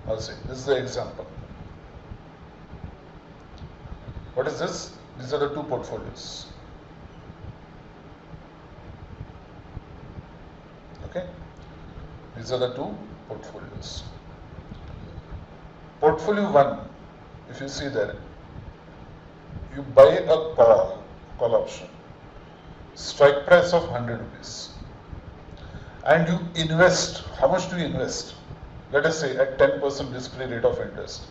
I'll see. This is the example. What is this? These are the two portfolios. Okay? These are the two portfolios. Portfolio 1, if you see there, you buy a call option, strike price of 100 rupees, and you invest. How much do you invest? Let us say at 10% risk-free rate of interest.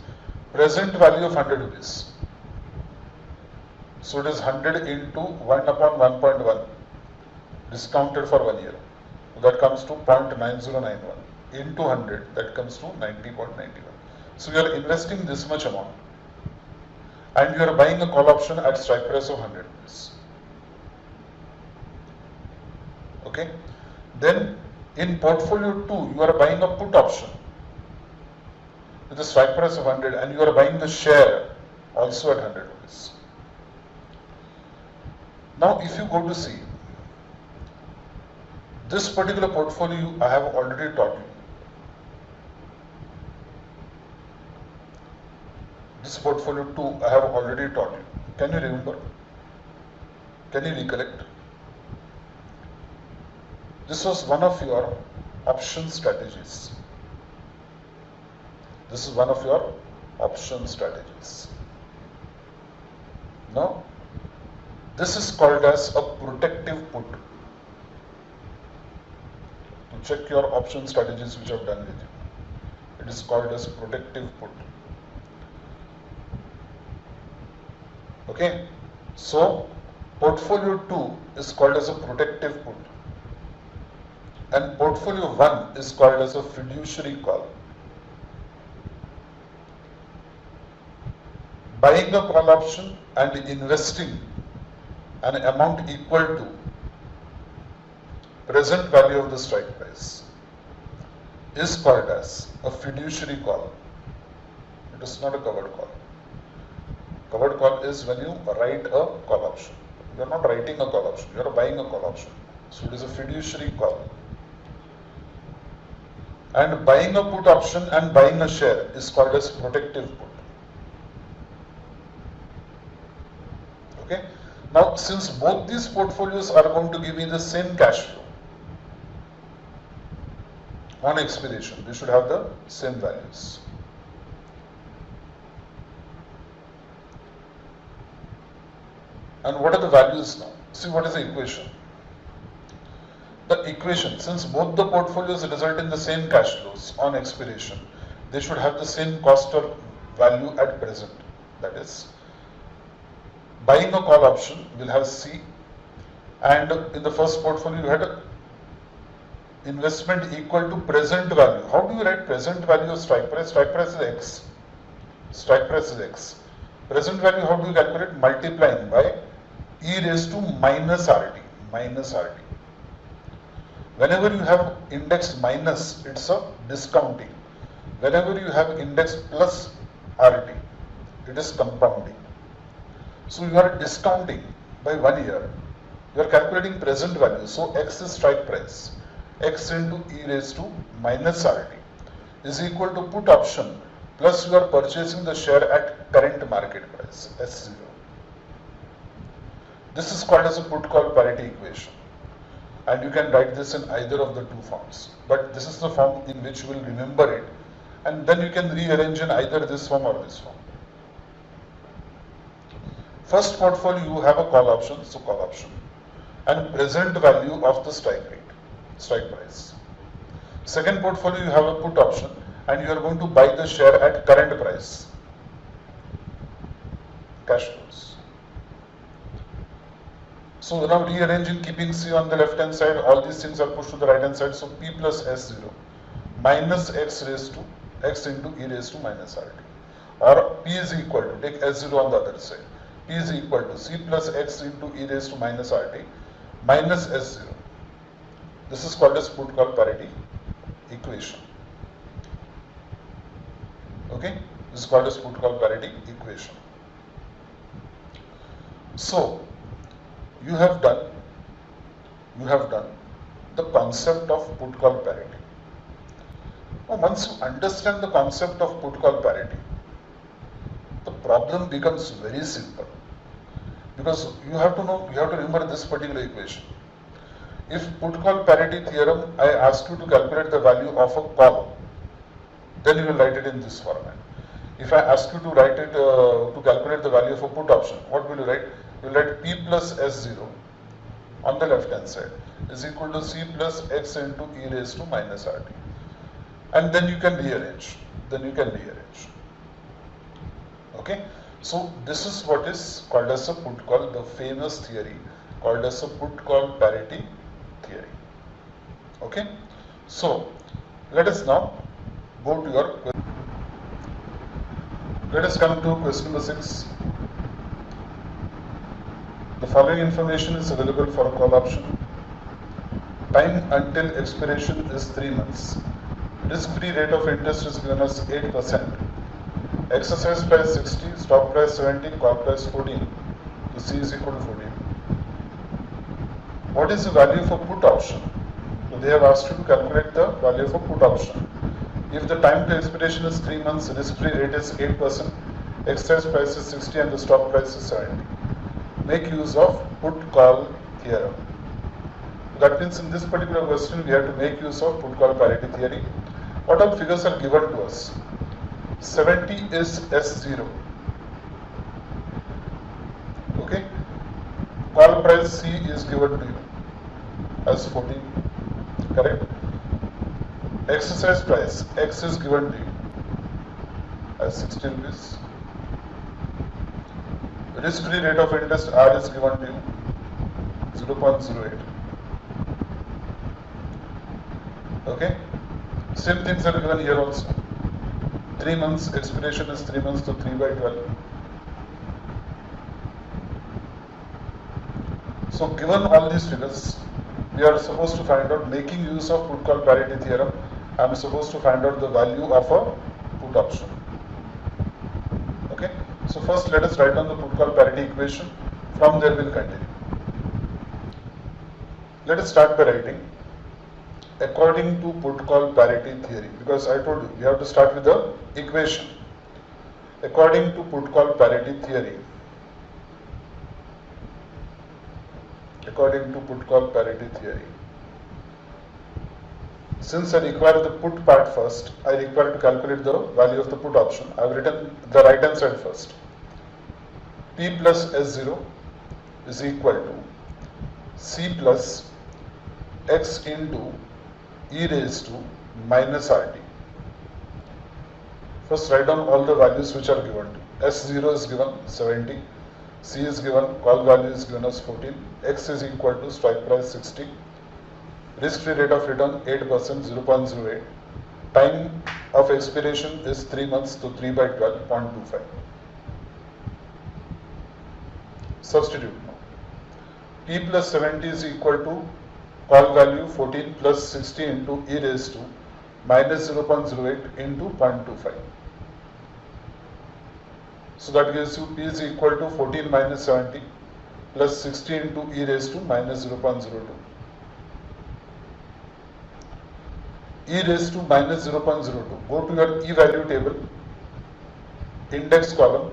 Present value of 100 rupees. So it is 100 into 1 upon 1.1, discounted for 1 year. So that comes to 0.9091. Into 100, that comes to 90.91. So you are investing this much amount, and you are buying a call option at strike price of 100 rupees. Okay? Then in portfolio 2, you are buying a put option with a strike price of 100 and you are buying the share also at 100 rupees. Now if you go to see, this particular portfolio I have already taught you. This portfolio 2 I have already taught you. Can you remember? Can you recollect? This was one of your option strategies. This is one of your option strategies. Now, this is called as a protective put. To check your option strategies which I have done with you, it is called as protective put. Okay, so portfolio 2 is called as a protective put and portfolio 1 is called as a fiduciary call. Buying a call option and investing an amount equal to present value of the strike price is called as a fiduciary call. It is not a covered call. Covered call is when you write a call option. You are not writing a call option, you are buying a call option. So it is a fiduciary call. And buying a put option and buying a share is called as protective put. Okay. Now, since both these portfolios are going to give me the same cash flow on expiration, they should have the same values. And what are the values now? See, what is the equation? The equation, since both the portfolios result in the same cash flows on expiration, they should have the same cost or value at present. That is, buying a call option will have C, and in the first portfolio you had investment equal to present value. How do you write present value of strike price? Strike price is X. Strike price is X. Present value, how do you calculate? Multiplying by e raised to minus RT. Minus RT. Whenever you have index minus, it's a discounting. Whenever you have index plus RT, it is compounding. So you are discounting by 1 year. You are calculating present value. So X is strike price. X into e raised to minus RT is equal to put option plus you are purchasing the share at current market price, S0. This is called as a put call parity equation. And you can write this in either of the two forms. But this is the form in which you will remember it. And then you can rearrange in either this form or this form. First portfolio you have a call option, so call option, and present value of the strike rate, strike price. Second portfolio you have a put option and you are going to buy the share at current price, cash flows. So now rearranging, keeping C on the left hand side, all these things are pushed to the right hand side. So P plus S0 minus X raised to X into e raised to minus RT. Or P is equal to, take S0 on the other side. P is equal to C plus X into e raised to minus RT minus S0. This is called as put call parity equation. Okay, this is called as put call parity equation. So you have done the concept of put call parity. Now, once you understand the concept of put call parity, the problem becomes very simple, because you have to remember this particular equation. If put call parity theorem, I ask you to calculate the value of a call, then you will write it in this format. If I ask you to write it to calculate the value of a put option, what will you write? You will write P plus S0 on the left hand side is equal to C plus X into e raised to minus RT. And then you can rearrange. Okay. So this is what is called as a put call, the famous theory called as a put call parity theory. Okay. So let us now go to your question. Let us come to question number 6. The following information is available for a call option. Time until expiration is 3 months. Risk-free rate of interest is given as 8%. Exercise price 60, stock price 70, call price 14. So C is equal to 14. What is the value for put option? So they have asked you to calculate the value for put option. If the time to expiration is 3 months, risk-free rate is 8%, exercise price is 60 and the stock price is 70. Make use of put-call theorem. That means in this particular question we have to make use of put-call parity theory. What all figures are given to us? 70 is S0. Okay. Call price C is given to you as 14. Correct. Exercise price X is given to you as 60 rupees. Risk-free rate of interest R is given to you 0.08. Okay. Same things are given here also. 3 months expiration is 3 months, so 3 by 12. So given all these figures, we are supposed to find out, making use of put-call parity theorem, I am supposed to find out the value of a put option. Okay. So first let us write down the put-call parity equation. From there we will continue. Let us start by writing according to put-call parity theory, because I told you we have to start with the equation. According to put-call parity theory, since I require the put part first, I require to calculate the value of the put option. I have written the right hand side first. P plus S0 is equal to C plus X into e raised to minus RT. First write down all the values which are given to. S0 is given 70, C is given, call value is given as 14, X is equal to strike price 60, risk-free rate of return 8%, 0.08, time of expiration is 3 months, to 3 by 12, 0.25. Substitute now. P plus 70 is equal to call value 14 plus 60 into e raised to minus 0.08 into 0.25. So that gives you P is equal to 14 minus 70 plus 60 into e raised to minus 0.02. E raised to minus 0.02. Go to your e value table, index column,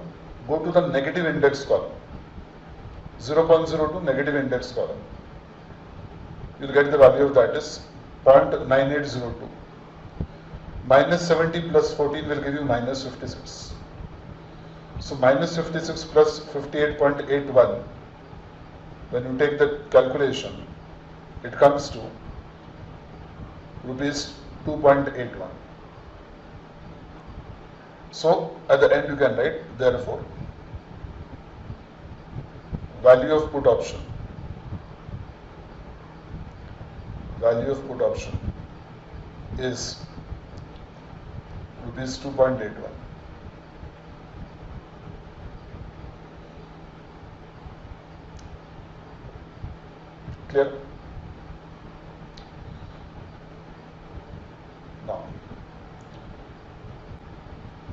go to the negative index column. 0.02 negative index column. You will get the value of that is 0.9802. Minus 70 plus 14 will give you minus 56. So minus 56 plus 58.81. When you take the calculation, it comes to rupees 2.81. So at the end you can write, therefore, value of put option is rupees 2.81. Clear? Now,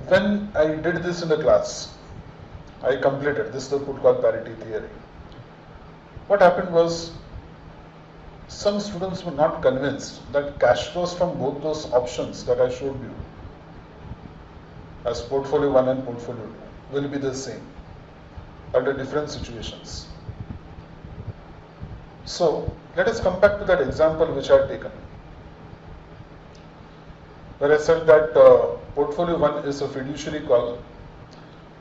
when I did this in the class, I completed this, the put-call parity theory. What happened was, some students were not convinced that cash flows from both those options that I showed you as portfolio 1 and portfolio 2 will be the same under different situations. So let us come back to that example which I had taken, where I said that portfolio 1 is a fiduciary call,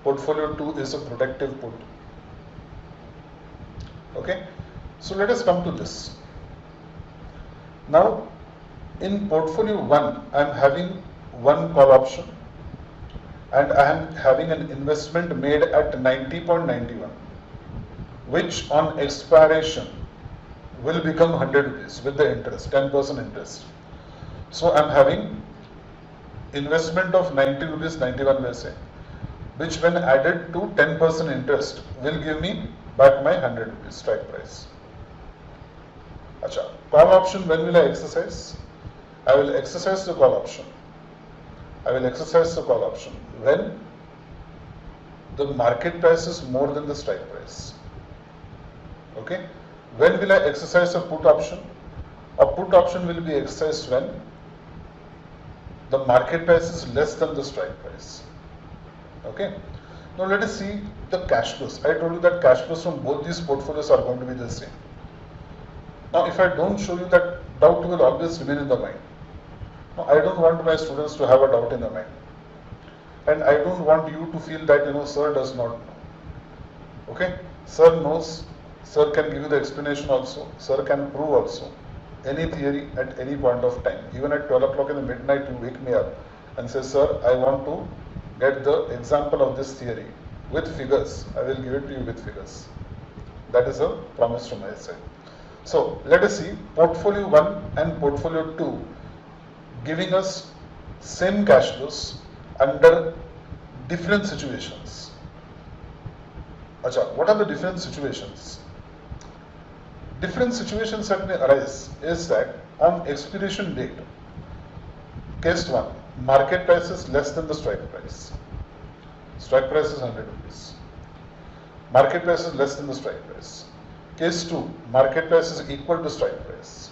portfolio 2 is a protective put. Okay, so let us come to this. Now, in portfolio 1, I am having one call option and I am having an investment made at 90.91, which on expiration will become 100 rupees with the interest, 10% interest. So I am having investment of 90 rupees 91 paise, which when added to 10% interest will give me back my 100 rupees strike price. Acha, call option, when will I exercise? I will exercise the call option. I will exercise the call option when the market price is more than the strike price. Okay. When will I exercise a put option? A put option will be exercised when the market price is less than the strike price. Okay. Now let us see the cash flows. I told you that cash flows from both these portfolios are going to be the same. Now if I don't show you, that doubt will always remain in the mind. Now I don't want my students to have a doubt in the mind. And I don't want you to feel that, sir does not know. Okay? Sir knows, sir can give you the explanation also, sir can prove also any theory at any point of time. Even at 12 o'clock in the midnight, you wake me up and say, sir, I want to get the example of this theory with figures. I will give it to you with figures. That is a promise from my side. So let us see portfolio 1 and portfolio 2 giving us same cash flows under different situations. Acha, what are the different situations? Different situations that may arise is that on expiration date, case 1, market price is less than the strike price. Strike price is 100 rupees. Market price is less than the strike price. Case 2, market price is equal to strike price.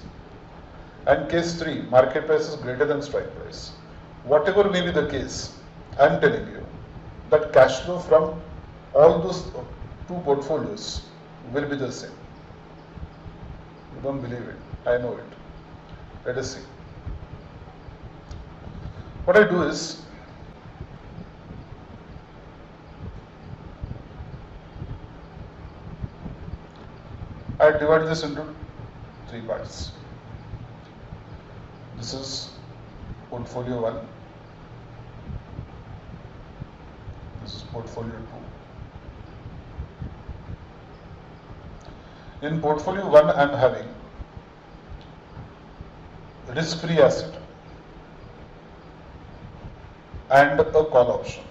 And case 3, market price is greater than strike price. Whatever may be the case, I am telling you that cash flow from all those two portfolios will be the same. You don't believe it, I know it. Let us see. What I do is, I divide this into 3 parts. This is portfolio 1. This is portfolio 2. In portfolio 1, I am having risk-free asset and a call option.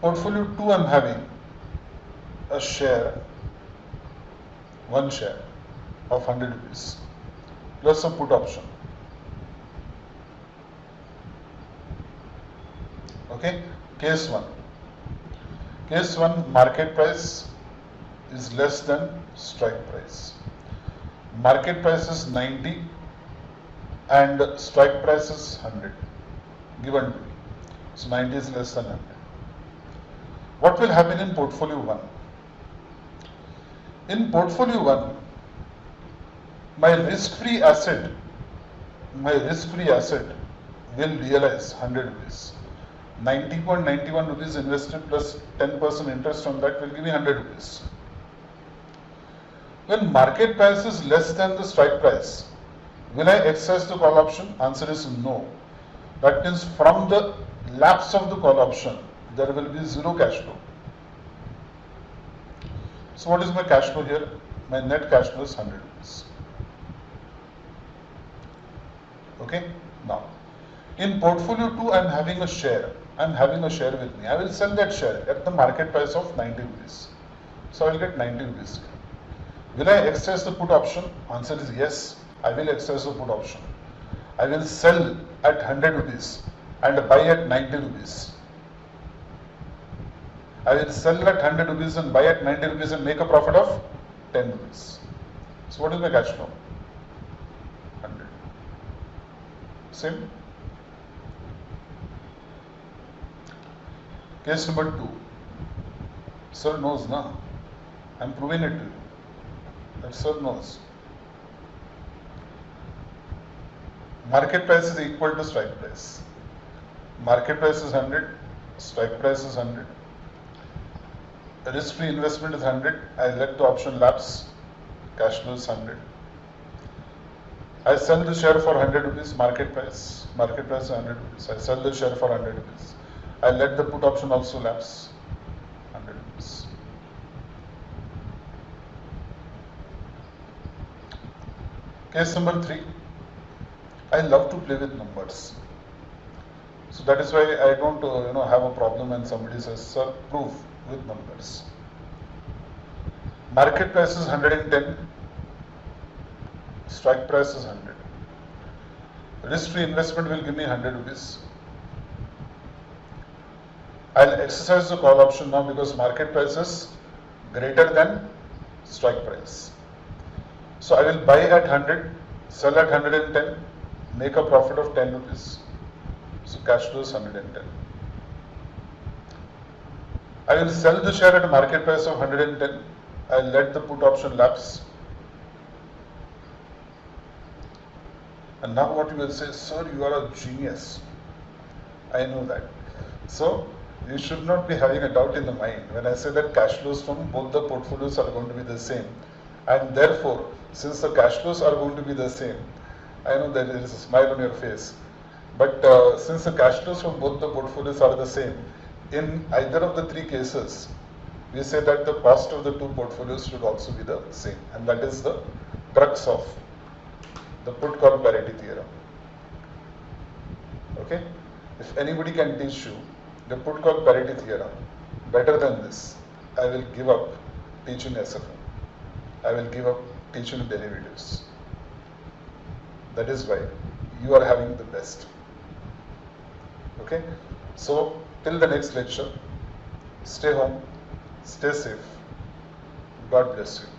Portfolio 2, I am having a share, one share of 100 rupees plus a put option. Okay, case 1. Case 1, market price is less than strike price. Market price is 90 and strike price is 100 given to me. So 90 is less than 100. What will happen in portfolio 1? In portfolio 1, my risk-free asset will realize 100 rupees. 90.91 rupees invested plus 10% interest on that will give me 100 rupees. When market price is less than the strike price, will I exercise the call option? Answer is no. That means from the lapse of the call option, there will be zero cash flow. So what is my cash flow here? My net cash flow is 100 rupees. Okay. Now, in portfolio 2, I am having a share. I am having a share with me. I will sell that share at the market price of 90 rupees. So I will get 90 rupees. Will I exercise the put option? Answer is yes. I will exercise the put option. I will sell at 100 rupees and buy at 90 rupees. I will sell at 100 rupees and buy at 90 rupees and make a profit of 10 rupees. So what is my cash flow? 100. Same. Case number 2. Sir knows, na? I am proving it to you. That sir knows. Market price is equal to strike price. Market price is 100, strike price is 100. Risk-free investment is 100. I let the option lapse. Cash flow is 100. I sell the share for 100 rupees, market price. Market price is 100 rupees. I sell the share for 100 rupees. I let the put option also lapse. 100 rupees. Case number 3. I love to play with numbers. So that is why I don't have a problem when somebody says, sir, prove. with numbers. Market price is 110, strike price is 100. Risk-free investment will give me 100 rupees. I'll exercise the call option now because market price is greater than strike price. So I will buy at 100, sell at 110, make a profit of 10 rupees. So cash flow is 110. I will sell the share at a market price of 110. I'll let the put option lapse. And now what you will say, sir, you are a genius. I know that. So you should not be having a doubt in the mind when I say that cash flows from both the portfolios are going to be the same. And therefore, since the cash flows are going to be the same, I know that there is a smile on your face. But since the cash flows from both the portfolios are the same, in either of the three cases, we say that the cost of the two portfolios should also be the same. And that is the crux of the put call parity theorem. Okay? If anybody can teach you the put call parity theorem better than this, I will give up teaching SFM. I will give up teaching derivatives. That is why you are having the best. Okay? So, till the next lecture, stay home, stay safe. God bless you.